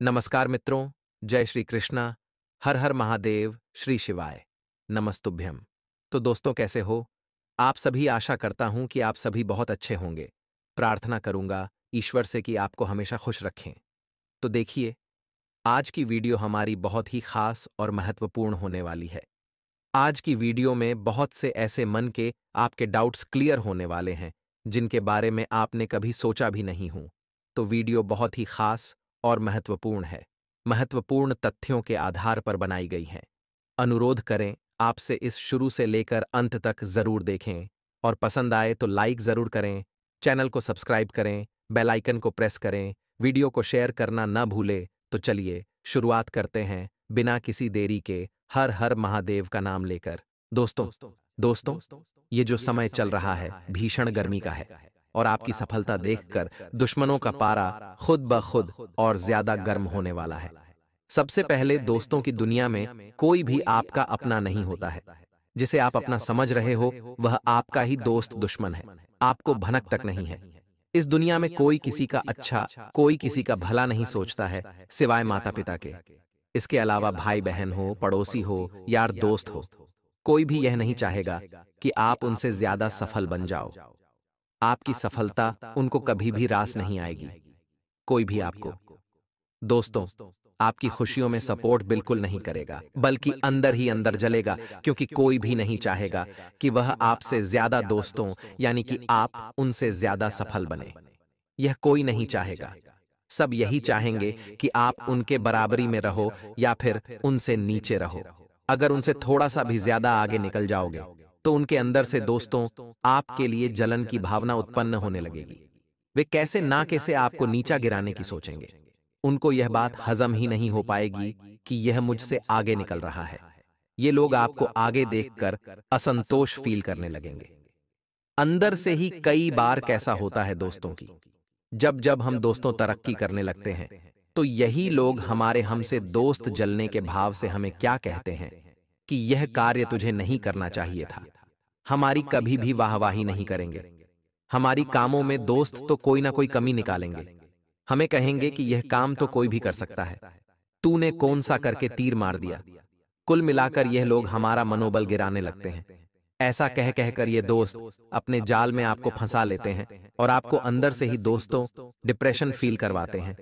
नमस्कार मित्रों, जय श्री कृष्णा, हर हर महादेव, श्री शिवाय, नमस्तुभ्यम। तो दोस्तों कैसे हो? आप सभी आशा करता हूं कि आप सभी बहुत अच्छे होंगे। प्रार्थना करूंगा ईश्वर से कि आपको हमेशा खुश रखें। तो देखिए, आज की वीडियो हमारी बहुत ही खास और महत्वपूर्ण होने वाली है। आज की वीडियो में बहुत से ऐसे मन के आपके डाउट्स क्लियर होने वाले हैं, जिनके बारे में आपने कभी सोचा भी नहीं हूं। तो वीडियो बहुत ही खास और महत्वपूर्ण है। महत्वपूर्ण तथ्यों के आधार पर बनाई गई है। अनुरोध करें आपसे इस शुरू से लेकर अंत तक जरूर देखें और पसंद आए तो लाइक जरूर करें, चैनल को सब्सक्राइब करें, बेल आइकन को प्रेस करें, वीडियो को शेयर करना न भूलें। तो चलिए शुरुआत करते हैं बिना किसी देरी के, हर हर महादेव का नाम लेकर। दोस्तों दोस्तों ये जो समय चल रहा है भीषण गर्मी का है और आपकी सफलता देखकर दुश्मनों का पारा खुद ब खुद और ज्यादा गर्म होने वाला है। सबसे पहले दोस्तों की दुनिया में कोई भी आपका अपना नहीं होता है। जिसे आप अपना समझ रहे हो वह आपका ही दोस्त दुश्मन है, आपको भनक तक नहीं है। इस दुनिया में कोई किसी का अच्छा, कोई किसी का भला नहीं सोचता है सिवाय माता पिता के। इसके अलावा भाई बहन हो, पड़ोसी हो, यार दोस्त हो, कोई भी यह नहीं चाहेगा कि आप उनसे ज्यादा सफल बन जाओ। आपकी सफलता उनको कभी भी रास नहीं आएगी, कोई भी आपको। दोस्तों, आपकी खुशियों में सपोर्ट बिल्कुल नहीं करेगा, बल्कि अंदर ही अंदर जलेगा, क्योंकि कोई भी नहीं चाहेगा कि वह आपसे ज्यादा दोस्तों यानी कि आप उनसे ज्यादा सफल बने। यह कोई नहीं चाहेगा। सब यही चाहेंगे कि आप उनके बराबरी में रहो या फिर उनसे नीचे रहो। अगर उनसे थोड़ा सा भी ज्यादा आगे निकल जाओगे तो उनके अंदर से दोस्तों आपके लिए जलन की भावना उत्पन्न होने लगेगी। वे कैसे ना कैसे आपको नीचा गिराने की सोचेंगे। उनको यह बात हजम ही नहीं हो पाएगी कि यह मुझसे आगे निकल रहा है। ये लोग आपको आगे देखकर असंतोष फील करने लगेंगे। अंदर से ही कई बार कैसा होता है दोस्तों की, जब जब हम दोस्तों तरक्की करने लगते हैं तो यही लोग हमारे हमसे दोस्त जलने के भाव से हमें क्या कहते हैं कि यह कार्य तुझे नहीं करना चाहिए था। हमारी कभी भी वाहवाही नहीं करेंगे। हमारी कामों में दोस्त तो कोई ना कोई कमी निकालेंगे। हमें कहेंगे कि यह काम तो कोई भी कर सकता है, तूने कौन सा करके तीर मार दिया। कुल मिलाकर यह लोग हमारा मनोबल गिराने लगते हैं। ऐसा कह कहकर ये दोस्त अपने जाल में आपको फंसा लेते हैं और आपको अंदर से ही दोस्तों डिप्रेशन फील करवाते हैं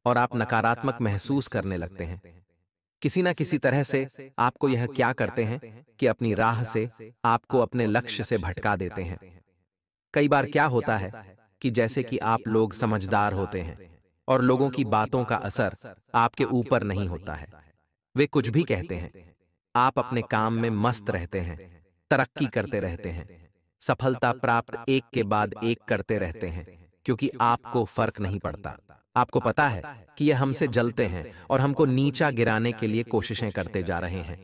और आप नकारात्मक महसूस करने लगते हैं। किसी ना किसी तरह से आपको यह क्या करते हैं कि अपनी राह से आपको अपने लक्ष्य से भटका देते हैं। कई बार क्या होता है कि जैसे कि आप लोग समझदार होते हैं और लोगों की बातों का असर आपके ऊपर नहीं होता है। वे कुछ भी कहते हैं, आप अपने काम में मस्त रहते हैं, तरक्की करते रहते हैं, सफलता प्राप्त एक के बाद एक करते रहते हैं, क्योंकि आपको फर्क नहीं पड़ता। आपको पता है कि ये हमसे जलते हैं और हमको नीचा गिराने के लिए कोशिशें करते जा रहे हैं।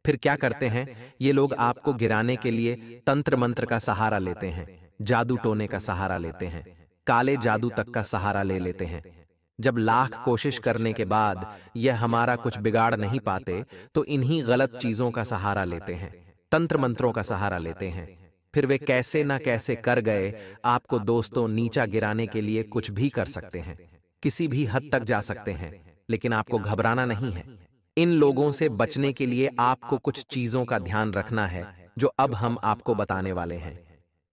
फिर क्या करते हैं ये लोग? आपको गिराने के लिए तंत्र मंत्र का सहारा लेते हैं, जादू टोने का सहारा लेते हैं, काले जादू तक का सहारा ले लेते हैं। जब लाख कोशिश करने के बाद यह हमारा कुछ बिगाड़ नहीं पाते तो इन्हीं गलत चीजों का सहारा लेते हैं, तंत्र मंत्रों का सहारा लेते हैं। फिर वे कैसे ना कैसे कर गए आपको दोस्तों नीचा गिराने के लिए कुछ भी कर सकते हैं, किसी भी हद तक जा सकते हैं, लेकिन आपको घबराना नहीं है। इन लोगों से बचने के लिए आपको कुछ चीजों का ध्यान रखना है, जो अब हम आपको बताने वाले हैं।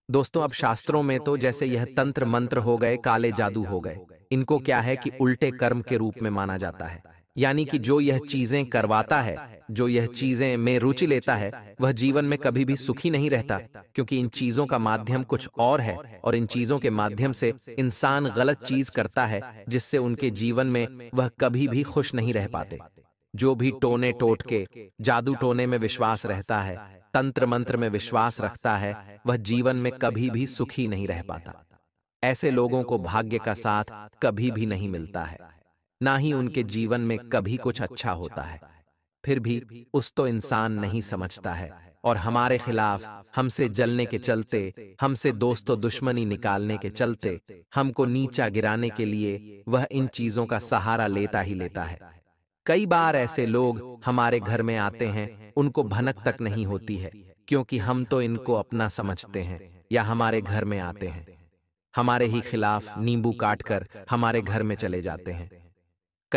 दोस्तों, अब शास्त्रों में तो जैसे यह तंत्र मंत्र हो गए, काले जादू हो गए, इनको क्या है कि उल्टे कर्म के रूप में माना जाता है। यानी कि जो यह चीजें करवाता है, जो यह चीजें में रुचि लेता है, वह जीवन में कभी भी सुखी नहीं रहता, क्योंकि इन चीजों का माध्यम कुछ और है और इन चीजों के माध्यम से इंसान गलत चीज करता है, जिससे उनके जीवन में वह कभी भी खुश नहीं रह पाते। जो भी टोने टोटके, जादू टोने में विश्वास रहता है, तंत्र मंत्र में विश्वास रखता है, वह जीवन में कभी भी सुखी नहीं रह पाता। ऐसे लोगों को भाग्य का साथ कभी भी नहीं मिलता है, ना ही उनके जीवन में कभी कुछ अच्छा होता है। फिर भी उस तो इंसान नहीं समझता है और हमारे खिलाफ हमसे जलने के चलते, हमसे दोस्तों दुश्मनी निकालने के चलते, हमको नीचा गिराने के लिए वह इन चीजों का सहारा लेता ही लेता है। कई बार ऐसे लोग हमारे घर में आते हैं, उनको भनक तक नहीं होती है, क्योंकि हम तो इनको अपना समझते हैं, या हमारे घर में आते हैं, हमारे ही खिलाफ नींबू काटकर हमारे घर में चले जाते हैं।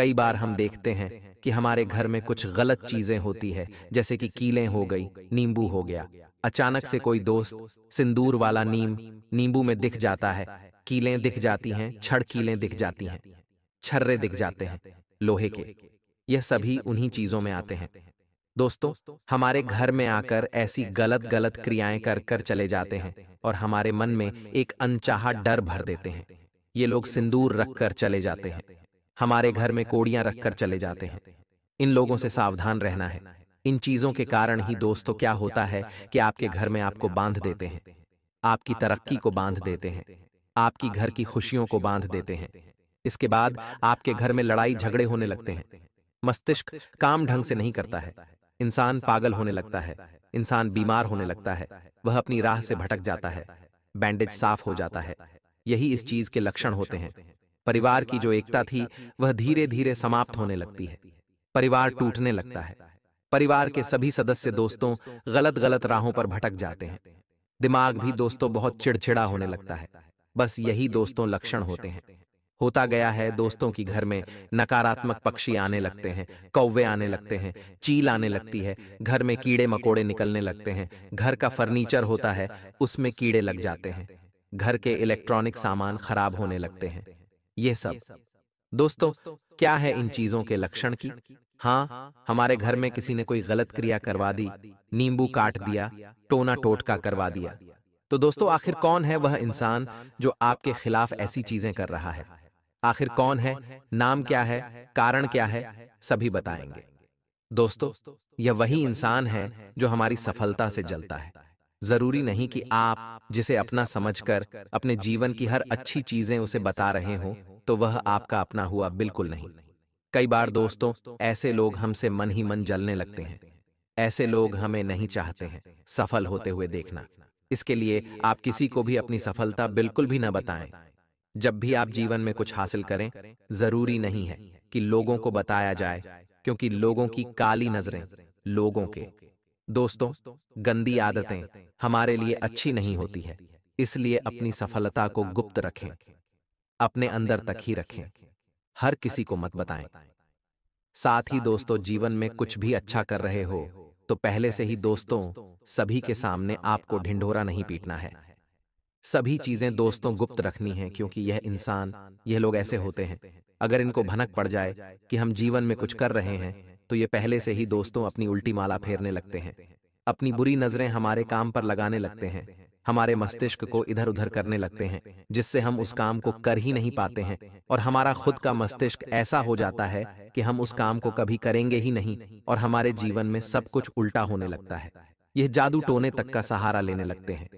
कई बार हम देखते हैं कि हमारे घर में कुछ गलत चीजें होती है, जैसे कि कीलें हो गई, नींबू हो गया। अचानक से कोई दोस्त सिंदूर वाला नींबू में दिख जाता है, कीलें दिख जाती हैं, छड़ कीलें दिख जाती हैं, छर्रे दिख जाते हैं लोहे के। यह सभी उन्हीं चीजों में आते हैं। दोस्तों, हमारे घर में आकर ऐसी गलत गलत क्रियाएं कर कर चले जाते हैं और हमारे मन में एक अनचाहा डर भर देते हैं। ये लोग सिंदूर रखकर चले जाते हैं, हमारे घर में कोड़ियां रखकर चले जाते हैं। इन लोगों से सावधान रहना है। इन चीजों के कारण ही दोस्तों क्या होता है कि आपके घर में आपको बांध देते हैं, आपकी तरक्की को बांध देते हैं, आपकी घर की खुशियों को बांध देते हैं। इसके बाद आपके घर में लड़ाई झगड़े होने लगते हैं। मस्तिष्क काम ढंग से नहीं करता है, इंसान पागल होने लगता है, इंसान बीमार होने लगता है, वह अपनी राह से भटक जाता है, बैंडेज साफ हो जाता है। यही इस चीज के लक्षण होते हैं। परिवार की जो एकता थी वह धीरे धीरे समाप्त होने लगती है, परिवार टूटने लगता है, परिवार के सभी सदस्य दोस्तों गलत गलत राहों पर भटक जाते हैं, दिमाग भी दोस्तों बहुत चिड़चिड़ा होने लगता है। बस यही दोस्तों लक्षण होते हैं। होता गया है दोस्तों की घर में नकारात्मक पक्षी आने लगते हैं, कौवे आने लगते हैं, चील आने लगती है, घर में कीड़े मकोड़े निकलने लगते हैं, घर का फर्नीचर होता है उसमें कीड़े लग जाते हैं, घर के इलेक्ट्रॉनिक सामान खराब होने लगते हैं। ये सब दोस्तों क्या है इन चीजों के लक्षण की? हाँ, हमारे घर में किसी ने कोई गलत क्रिया करवा दी, नींबू काट दिया, टोना टोटका करवा दिया। तो दोस्तों आखिर कौन है वह इंसान जो आपके खिलाफ ऐसी चीजें कर रहा है? आखिर कौन है, नाम क्या है, कारण क्या है, सभी बताएंगे। दोस्तों, यह वही इंसान है जो हमारी सफलता से जलता है। जरूरी नहीं कि आप जिसे अपना समझकर अपने जीवन की हर अच्छी चीजें उसे बता रहे हो तो वह आपका अपना हुआ, बिल्कुल नहीं। कई बार दोस्तों ऐसे लोग हमसे मन ही मन जलने लगते हैं। ऐसे लोग हमें नहीं चाहते हैं सफल होते हुए देखना। इसके लिए आप किसी को भी अपनी सफलता बिल्कुल भी न बताएं। जब भी आप जीवन में कुछ हासिल करें, जरूरी नहीं है कि लोगों को बताया जाए, क्योंकि लोगों की काली नजरें, लोगों के दोस्तों गंदी आदतें हमारे लिए अच्छी नहीं होती है। इसलिए अपनी सफलता को गुप्त रखें, अपने अंदर तक ही रखें, हर किसी को मत बताएं। साथ ही दोस्तों जीवन में कुछ भी अच्छा कर रहे हो तो पहले से ही दोस्तों सभी के सामने आपको ढिंढोरा नहीं पीटना है। सभी चीजें दोस्तों गुप्त रखनी हैं, क्योंकि यह लोग ऐसे होते हैं, अगर इनको भनक पड़ जाए कि हम जीवन में कुछ कर रहे हैं तो ये पहले से ही दोस्तों अपनी उल्टी माला फेरने लगते हैं, अपनी बुरी नजरें हमारे काम पर लगाने लगते हैं, हमारे मस्तिष्क को इधर उधर करने लगते हैं, जिससे हम उस काम को कर ही नहीं पाते हैं और हमारा खुद का मस्तिष्क ऐसा हो जाता है कि हम उस काम को कभी करेंगे ही नहीं और हमारे जीवन में सब कुछ उल्टा होने लगता है। यह जादू टोने तक का सहारा लेने लगते हैं।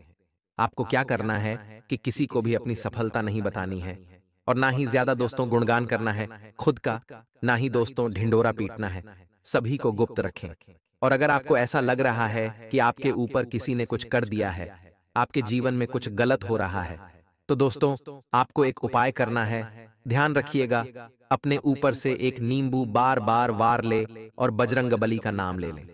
आपको क्या करना है कि किसी को भी अपनी सफलता नहीं बतानी है और ना ही ज्यादा दोस्तों गुणगान करना है खुद का, ना ही दोस्तों ढिंढोरा पीटना है। सभी को गुप्त रखें। और अगर आपको ऐसा लग रहा है कि आपके ऊपर किसी ने कुछ कर दिया है, आपके जीवन में कुछ गलत हो रहा है, तो दोस्तों आपको एक उपाय करना है। ध्यान रखिएगा, अपने ऊपर से एक नींबू बार बार वार ले और बजरंगबली का नाम ले लें।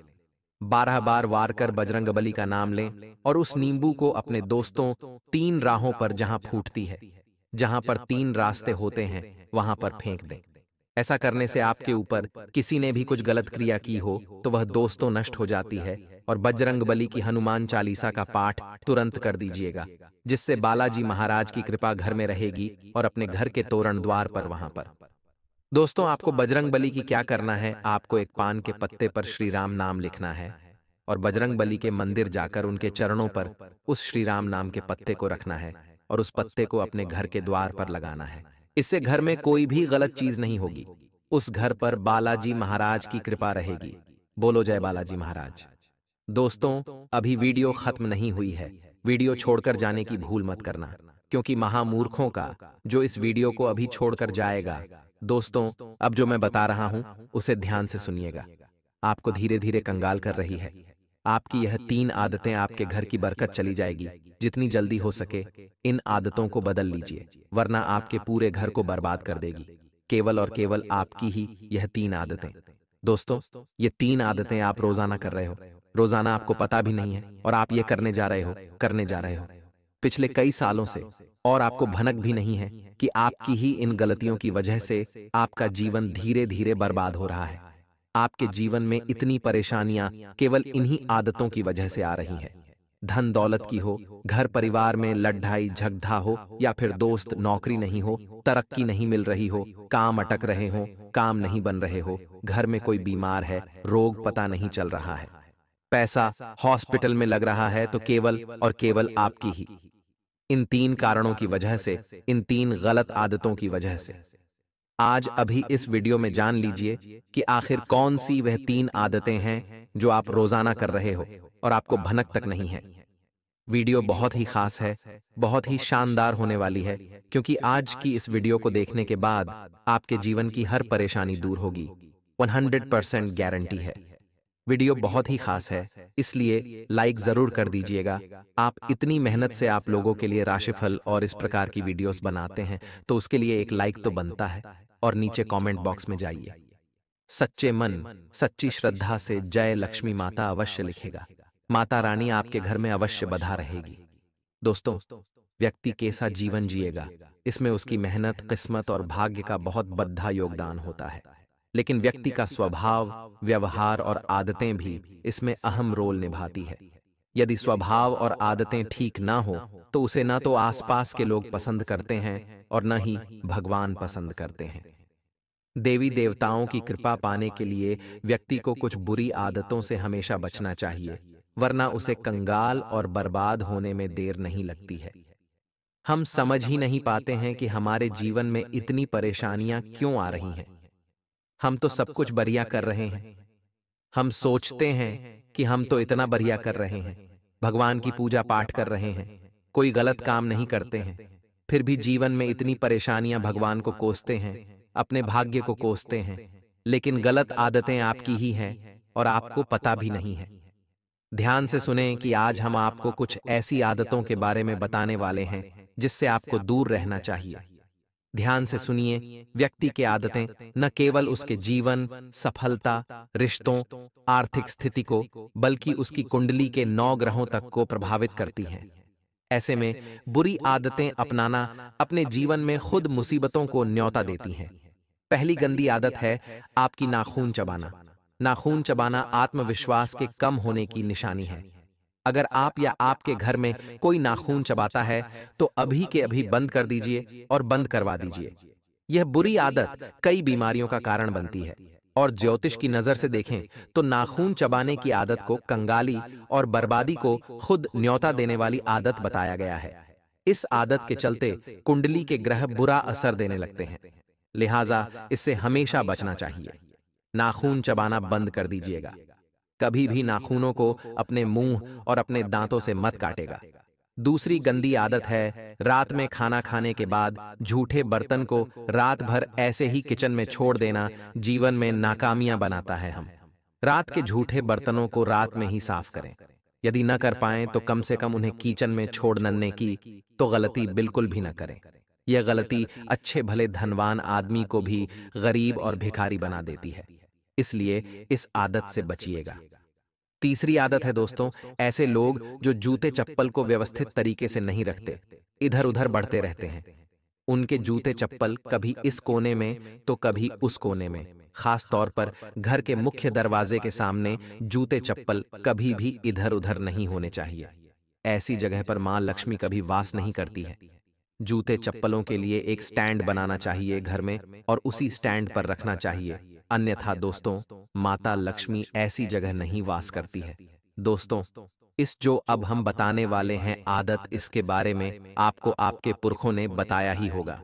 12 बार वार कर बजरंगबली का नाम लें और उस नींबू को अपने दोस्तों 3 राहों पर जहां फूटती है, जहां पर 3 रास्ते होते हैं, वहां पर फेंक दें। ऐसा करने से आपके ऊपर किसी ने भी कुछ गलत क्रिया की हो तो वह दोस्तों नष्ट हो जाती है। और बजरंगबली की हनुमान चालीसा का पाठ तुरंत कर दीजिएगा, जिससे बालाजी महाराज की कृपा घर में रहेगी और अपने घर के तोरण द्वार पर वहां पर। दोस्तों आपको बजरंगबली की क्या करना है, आपको एक पान के पत्ते पर श्री राम नाम लिखना है और बजरंगबली के मंदिर जाकर उनके चरणों पर उस श्री राम नाम के पत्ते को रखना है और उस पत्ते को अपने घर के द्वार पर लगाना है। इससे घर में कोई भी गलत चीज नहीं होगी, उस घर पर बालाजी महाराज की कृपा रहेगी। बोलो जय बालाजी महाराज। दोस्तों अभी वीडियो खत्म नहीं हुई है, वीडियो छोड़कर जाने की भूल मत करना, क्योंकि महामूर्खों का जो इस वीडियो को अभी छोड़कर जाएगा, दोस्तों अब जो मैं बता रहा हूं उसे ध्यान से सुनिएगा, आपको धीरे धीरे कंगाल कर रही है। आपकी यह 3 आदतें आपके घर की बरकत चली जाएगी। जितनी जल्दी हो सके इन आदतों को बदल लीजिए, वरना आपके पूरे घर को बर्बाद कर देगी। केवल और केवल आपकी ही यह 3 आदतें। दोस्तों ये 3 आदतें आप रोजाना कर रहे हो, रोजाना आपको पता भी नहीं है और आप ये करने जा रहे हो। पिछले कई सालों से, और आपको भनक भी नहीं है कि आपकी ही इन गलतियों की वजह से आपका जीवन धीरे धीरे बर्बाद हो रहा है। आपके जीवन में इतनी परेशानियां केवल इन्हीं आदतों की वजह से आ रही हैं। धन दौलत की हो, घर परिवार में लड़ाई झगड़ा हो, या फिर दोस्त नौकरी नहीं हो, तरक्की नहीं मिल रही हो, काम अटक रहे हो, काम नहीं बन रहे हो, घर में कोई बीमार है, रोग पता नहीं चल रहा है, पैसा हॉस्पिटल में लग रहा है, तो केवल और केवल आपकी ही इन 3 कारणों की वजह से, इन 3 गलत आदतों की वजह से। आज अभी इस वीडियो में जान लीजिए कि आखिर कौन सी वह 3 आदतें हैं जो आप रोजाना कर रहे हो और आपको भनक तक नहीं है। वीडियो बहुत ही खास है, बहुत ही शानदार होने वाली है, क्योंकि आज की इस वीडियो को देखने के बाद आपके जीवन की हर परेशानी दूर होगी। 100% गारंटी है। वीडियो बहुत ही खास है, इसलिए लाइक जरूर कर दीजिएगा। आप इतनी मेहनत से आप लोगों के लिए राशिफल और इस प्रकार की वीडियोस बनाते हैं, तो उसके लिए एक लाइक तो बनता है। और नीचे कमेंट बॉक्स में जाइए, सच्चे मन सच्ची श्रद्धा से जय लक्ष्मी माता अवश्य लिखेगा। माता रानी आपके घर में अवश्य बधा रहेगी। दोस्तों, व्यक्ति कैसा जीवन जिएगा, इसमें उसकी मेहनत, किस्मत और भाग्य का बहुत बड़ा योगदान होता है, लेकिन व्यक्ति का स्वभाव, व्यवहार और आदतें भी इसमें अहम रोल निभाती है। यदि स्वभाव और आदतें ठीक ना हो, तो उसे न तो आसपास के लोग पसंद करते हैं और न ही भगवान पसंद करते हैं। देवी देवताओं की कृपा पाने के लिए व्यक्ति को कुछ बुरी आदतों से हमेशा बचना चाहिए, वरना उसे कंगाल और बर्बाद होने में देर नहीं लगती है। हम समझ ही नहीं पाते हैं कि हमारे जीवन में इतनी परेशानियां क्यों आ रही हैं। हम तो सब कुछ बढ़िया कर रहे हैं। हम सोचते हैं कि हम तो इतना बढ़िया कर रहे हैं, भगवान की पूजा पाठ कर रहे हैं, कोई गलत काम नहीं करते हैं, फिर भी जीवन में इतनी परेशानियां। भगवान को कोसते हैं, अपने भाग्य को कोसते हैं, लेकिन गलत आदतें आपकी ही हैं और आपको पता भी नहीं है। ध्यान से सुनें कि आज हम आपको कुछ ऐसी आदतों के बारे में बताने वाले हैं जिससे आपको दूर रहना चाहिए। ध्यान से सुनिए, व्यक्ति की आदतें न केवल उसके जीवन, सफलता, रिश्तों, आर्थिक स्थिति को, बल्कि उसकी कुंडली के 9 ग्रहों तक को प्रभावित करती हैं। ऐसे में बुरी आदतें अपनाना अपने जीवन में खुद मुसीबतों को न्योता देती हैं। पहली गंदी आदत है आपकी नाखून चबाना। नाखून चबाना आत्मविश्वास के कम होने की निशानी है। अगर आप या आपके घर में कोई नाखून चबाता है, तो अभी के अभी बंद कर दीजिए और बंद करवा दीजिए। यह बुरी आदत कई बीमारियों का कारण बनती है, और ज्योतिष की नजर से देखें तो नाखून चबाने की आदत को कंगाली और बर्बादी को खुद न्योता देने वाली आदत बताया गया है। इस आदत के चलते कुंडली के ग्रह बुरा असर देने लगते हैं, लिहाजा इससे हमेशा बचना चाहिए। नाखून चबाना बंद कर दीजिएगा। कभी भी नाखूनों को अपने मुंह और अपने दांतों से मत काटेगा। दूसरी गंदी आदत है रात में खाना खाने के बाद झूठे बर्तन को रात भर ऐसे ही किचन में छोड़ देना जीवन में नाकामियां बनाता है। हम रात के झूठे बर्तनों को रात में ही साफ करें। यदि न कर पाएं तो कम से कम उन्हें किचन में छोड़ने की तो गलती बिल्कुल भी न करें। यह गलती अच्छे भले धनवान आदमी को भी गरीब और भिखारी बना देती है, इसलिए इस आदत से बचिएगा। तीसरी आदत है दोस्तों, ऐसे लोग जो जूते चप्पल को व्यवस्थित तरीके से नहीं रखते, इधर उधर बढ़ते रहते हैं। उनके जूते चप्पल कभी इस कोने में तो कभी उस कोने में, खास तौर पर घर के मुख्य दरवाजे के सामने जूते चप्पल कभी भी इधर उधर नहीं होने चाहिए। ऐसी जगह पर मां लक्ष्मी कभी वास नहीं करती है। जूते चप्पलों के लिए एक स्टैंड बनाना चाहिए घर में और उसी स्टैंड पर रखना चाहिए, अन्यथा दोस्तों माता लक्ष्मी ऐसी जगह नहीं वास करती है। दोस्तों, इस जो अब हम बताने वाले हैं आदत, इसके बारे में आपको आपके पुरखों ने बताया ही होगा।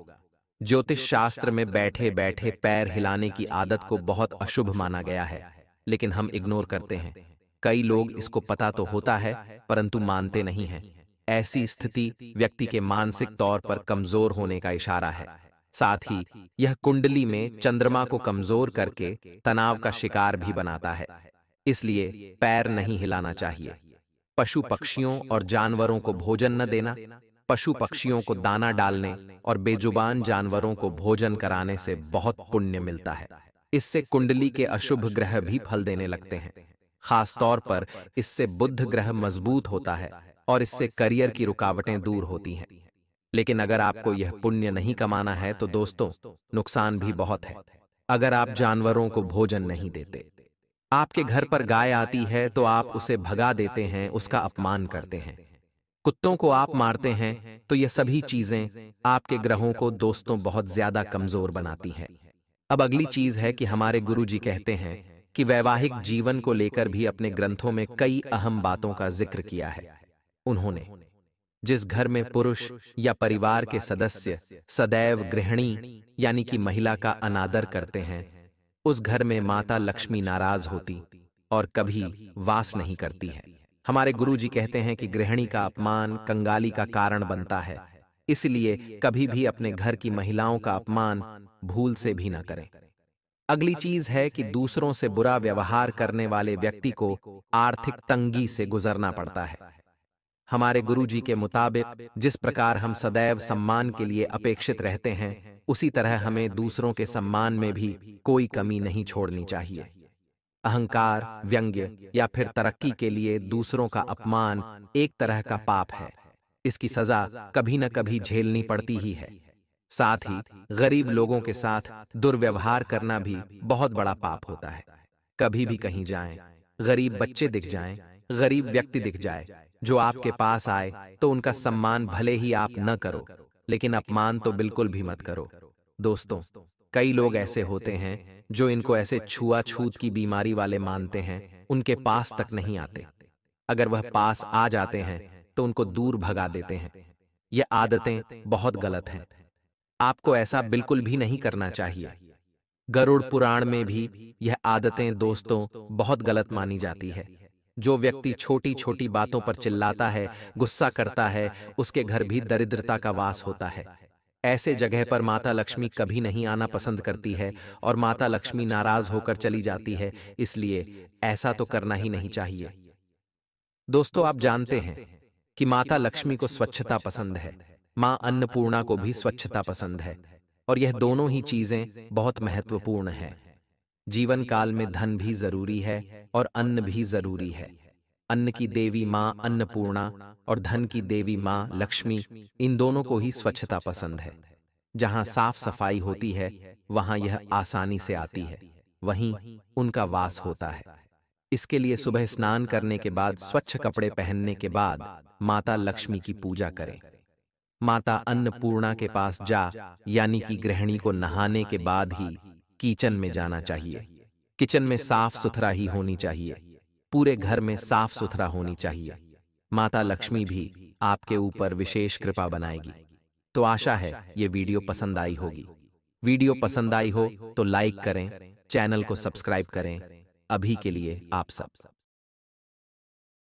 ज्योतिष शास्त्र में बैठे बैठे पैर हिलाने की आदत को बहुत अशुभ माना गया है, लेकिन हम इग्नोर करते हैं। कई लोग इसको पता तो होता है परंतु मानते नहीं हैं। ऐसी स्थिति व्यक्ति के मानसिक तौर पर कमजोर होने का इशारा है। साथ ही यह कुंडली में चंद्रमा को कमजोर करके तनाव का शिकार भी बनाता है, इसलिए पैर नहीं हिलाना चाहिए। पशु पक्षियों और जानवरों को भोजन न देना। पशु पक्षियों को दाना डालने और बेजुबान जानवरों को भोजन कराने से बहुत पुण्य मिलता है। इससे कुंडली के अशुभ ग्रह भी फल देने लगते हैं। खास तौर पर इससे बुध ग्रह मजबूत होता है और इससे करियर की रुकावटें दूर होती हैं। लेकिन अगर आपको यह पुण्य नहीं कमाना है तो दोस्तों, नुकसान भी बहुत है। अगर आप जानवरों को भोजन नहीं देते, आपके घर पर गाय आती है तो आप उसे भगा देते हैं, उसका अपमान करते हैं, कुत्तों को आप मारते हैं, तो ये सभी चीजें आपके ग्रहों को दोस्तों बहुत ज्यादा कमजोर बनाती हैं। अब अगली चीज है कि हमारे गुरुजी कहते हैं कि वैवाहिक जीवन को लेकर भी अपने ग्रंथों में कई अहम बातों का जिक्र किया है। उन्होंने जिस घर में पुरुष या परिवार के सदस्य सदैव गृहिणी यानी कि महिला का अनादर करते हैं, उस घर में माता लक्ष्मी नाराज होती और कभी वास नहीं करती है। हमारे गुरुजी कहते हैं कि गृहिणी का अपमान कंगाली का कारण बनता है, इसलिए कभी भी अपने घर की महिलाओं का अपमान भूल से भी ना करें। अगली चीज है कि दूसरों से बुरा व्यवहार करने वाले व्यक्ति को आर्थिक तंगी से गुजरना पड़ता है। हमारे गुरुजी के मुताबिक जिस प्रकार हम सदैव सम्मान के लिए अपेक्षित रहते हैं, उसी तरह हमें दूसरों के सम्मान में भी कोई कमी नहीं छोड़नी चाहिए। अहंकार, व्यंग्य या फिर तरक्की के लिए दूसरों का अपमान एक तरह का पाप है। इसकी सजा कभी न कभी झेलनी पड़ती ही है। साथ ही गरीब लोगों के साथ दुर्व्यवहार करना भी बहुत बड़ा पाप होता है। कभी भी कहीं जाएं, गरीब बच्चे दिख जाएं, गरीब व्यक्ति दिख जाए जो आपके पास आए, तो उनका सम्मान भले ही आप न करो, लेकिन अपमान तो बिल्कुल भी मत करो। दोस्तों, कई लोग ऐसे होते हैं जो इनको ऐसे छुआछूत की बीमारी वाले मानते हैं, उनके पास तक नहीं आते। अगर वह पास आ जाते हैं तो उनको दूर भगा देते हैं। ये आदतें बहुत गलत हैं। आपको ऐसा बिल्कुल भी नहीं करना चाहिए। गरुड़ पुराण में भी यह आदतें दोस्तों बहुत गलत मानी जाती है। जो व्यक्ति छोटी छोटी बातों पर चिल्लाता है, गुस्सा करता है, उसके घर भी दरिद्रता का वास होता है। ऐसे जगह पर माता लक्ष्मी कभी नहीं आना पसंद करती है और माता लक्ष्मी नाराज होकर चली जाती है, इसलिए ऐसा तो करना ही नहीं चाहिए। दोस्तों, आप जानते हैं कि माता लक्ष्मी को स्वच्छता पसंद है, मां अन्नपूर्णा को भी स्वच्छता पसंद है, और यह दोनों ही चीजें बहुत महत्वपूर्ण हैं। जीवन काल में धन भी जरूरी है और अन्न भी जरूरी है। अन्न की देवी मां अन्नपूर्णा और धन की देवी मां लक्ष्मी, इन दोनों को ही स्वच्छता पसंद है। जहां साफ सफाई होती है वहां यह आसानी से आती है, वहीं उनका वास होता है। इसके लिए सुबह स्नान करने के बाद स्वच्छ कपड़े पहनने के बाद माता लक्ष्मी की पूजा करें। माता अन्नपूर्णा के पास यानी कि गृहिणी को नहाने के बाद ही किचन में जाना चाहिए। किचन में साफ सुथरा ही होनी चाहिए, पूरे घर में साफ सुथरा होनी चाहिए। माता लक्ष्मी भी आपके ऊपर विशेष कृपा बनाएगी। तो आशा है ये वीडियो पसंद आई होगी। वीडियो पसंद आई हो तो लाइक करें, चैनल को सब्सक्राइब करें। अभी के लिए आप सब